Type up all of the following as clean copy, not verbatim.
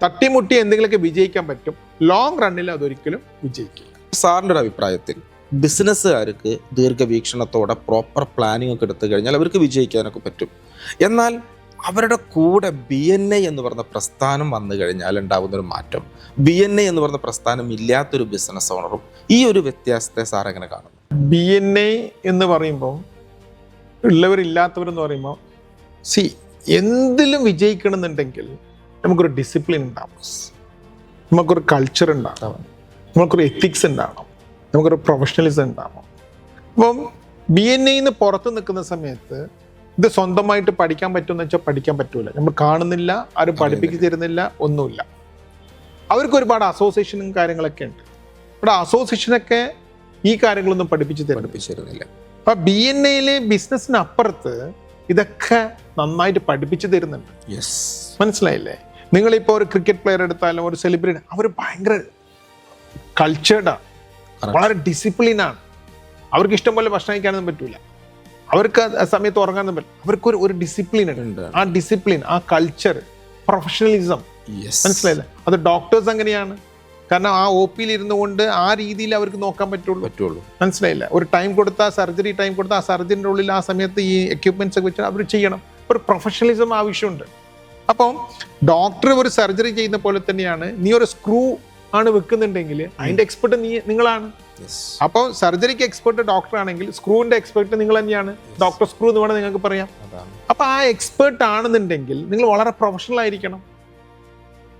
തട്ടിമുട്ടി എന്തെങ്കിലുമൊക്കെ വിജയിക്കാൻ പറ്റും, ലോങ് റണ്ണിൽ അതൊരിക്കലും വിജയിക്കില്ല. സാറിൻ്റെ ഒരു അഭിപ്രായത്തിൽ ബിസിനസ്സുകാർക്ക് ദീർഘവീക്ഷണത്തോടെ പ്രോപ്പർ പ്ലാനിങ് ഒക്കെ എടുത്തു കഴിഞ്ഞാൽ അവർക്ക് വിജയിക്കാനൊക്കെ പറ്റും. എന്നാൽ അവരുടെ കൂടെ BNI എന്ന് പറഞ്ഞ പ്രസ്ഥാനം വന്നു കഴിഞ്ഞാൽ ഉണ്ടാകുന്നൊരു മാറ്റം, BNI എന്ന് പറഞ്ഞ പ്രസ്ഥാനം ഇല്ലാത്തൊരു ബിസിനസ് ഓണറും ഈ ഒരു വ്യത്യാസത്തെ സാർ എങ്ങനെ കാണുന്നു? BNI എന്ന് പറയുമ്പോൾ ഉള്ളവരില്ലാത്തവരെന്ന് പറയുമ്പോൾ എന്തിലും വിജയിക്കണമെന്നുണ്ടെങ്കിൽ നമുക്കൊരു ഡിസിപ്ലിൻ ഉണ്ടാവും, നമുക്കൊരു കൾച്ചർ ഉണ്ടാവണം, നമുക്കൊരു എത്തിക്സ് ഉണ്ടാവണം, നമുക്കൊരു പ്രൊഫഷണലിസം ഉണ്ടാവണം. അപ്പം BNI പുറത്ത് നിൽക്കുന്ന സമയത്ത് ഇത് സ്വന്തമായിട്ട് പഠിക്കാൻ പറ്റുമെന്ന് വെച്ചാൽ പഠിക്കാൻ പറ്റൂല. നമ്മൾ കാണുന്നില്ല, ആരും പഠിപ്പിച്ചു തരുന്നില്ല, ഒന്നുമില്ല. അവർക്ക് ഒരുപാട് അസോസിയേഷനും കാര്യങ്ങളൊക്കെ ഉണ്ട്. ഇവിടെ അസോസിയേഷനൊക്കെ ഈ കാര്യങ്ങളൊന്നും പഠിപ്പിച്ചു തരുന്നില്ല. അപ്പൊ BNI ബിസിനസ്സിന് അപ്പുറത്ത് ഇതൊക്കെ നന്നായിട്ട് പഠിപ്പിച്ചു തരുന്നുണ്ട്. മനസ്സിലായില്ലേ? നിങ്ങളിപ്പോൾ ഒരു ക്രിക്കറ്റ് പ്ലെയർ എടുത്താലും ഒരു സെലിബ്രിറ്റി, അവർ ഭയങ്കര കൾച്ചേർഡാണ്, വളരെ ഡിസിപ്ലിനാണ്. അവർക്ക് ഇഷ്ടം പോലെ ഭക്ഷണം കഴിക്കാനൊന്നും പറ്റൂല, അവർക്ക് ആ സമയത്ത് ഉറങ്ങാനൊന്നും പറ്റില്ല. അവർക്ക് ഒരു ഡിസിപ്ലിൻ ഉണ്ട്. ആ ഡിസിപ്ലിൻ, ആ കൾച്ചർ, പ്രൊഫഷണലിസം, മനസ്സിലായില്ലേ? അത് ഡോക്ടേഴ്സ് അങ്ങനെയാണ്. കാരണം ആ OP ഇരുന്നു കൊണ്ട് ആ രീതിയിൽ അവർക്ക് നോക്കാൻ പറ്റുള്ളൂ. മനസ്സിലായില്ല? ഒരു ടൈം കൊടുത്താൽ, സർജറി ടൈം കൊടുത്താൽ ആ സർജറിൻ്റെ ഉള്ളിൽ ആ സമയത്ത് ഈ എക്യുപ്മെന്റ്സ് ഒക്കെ വെച്ചാൽ അവർ ചെയ്യണം. ഒരു പ്രൊഫഷണലിസം ആവശ്യമുണ്ട്. അപ്പം ഡോക്ടർ ഒരു സർജറി ചെയ്യുന്ന പോലെ തന്നെയാണ്. നീ ഒരു സ്ക്രൂ ആണ് വെക്കുന്നുണ്ടെങ്കിൽ അതിന്റെ എക്സ്പെർട്ട് നിങ്ങളാണ്. അപ്പോൾ സർജറിക്ക് എക്സ്പെർട്ട് ഡോക്ടർ ആണെങ്കിൽ സ്ക്രൂവിന്റെ എക്സ്പെർട്ട് നിങ്ങൾ തന്നെയാണ്. ഡോക്ടർ സ്ക്രൂ എന്ന് വേണം നിങ്ങൾക്ക് പറയാം. അപ്പൊ ആ എക്സ്പെർട്ട് ആണെന്നുണ്ടെങ്കിൽ നിങ്ങൾ വളരെ പ്രൊഫഷണൽ ആയിരിക്കണം,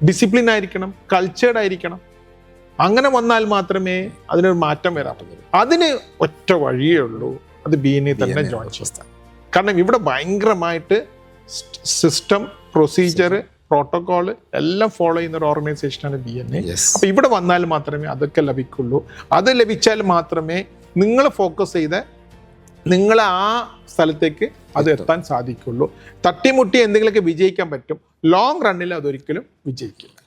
ഡിസിപ്ലിൻ ആയിരിക്കണം, കൾച്ചേർഡ് ആയിരിക്കണം. അങ്ങനെ വന്നാൽ മാത്രമേ അതിനൊരു മാറ്റം വരാൻ പറ്റൂ. അതിന് ഒറ്റ വഴിയേ ഉള്ളൂ, അത് BNI തന്നെ ജോയിൻ ചെയ്യാം. കാരണം ഇവിടെ ഭയങ്കരമായിട്ട് സിസ്റ്റം, പ്രൊസീജിയർ, പ്രോട്ടോകോൾ എല്ലാം ഫോളോ ചെയ്യുന്ന ഒരു ഓർഗനൈസേഷനാണ് BNI. അപ്പൊ ഇവിടെ വന്നാൽ മാത്രമേ അതൊക്കെ ലഭിക്കുള്ളൂ. അത് ലഭിച്ചാൽ മാത്രമേ നിങ്ങൾ ഫോക്കസ് ചെയ്ത് നിങ്ങൾ ആ സ്ഥലത്തേക്ക് അത് എത്താൻ സാധിക്കുള്ളൂ. തട്ടിമുട്ടി എന്തെങ്കിലുമൊക്കെ വിജയിക്കാൻ പറ്റും, ലോങ് റണ്ണിൽ അതൊരിക്കലും വിജയിക്കില്ല.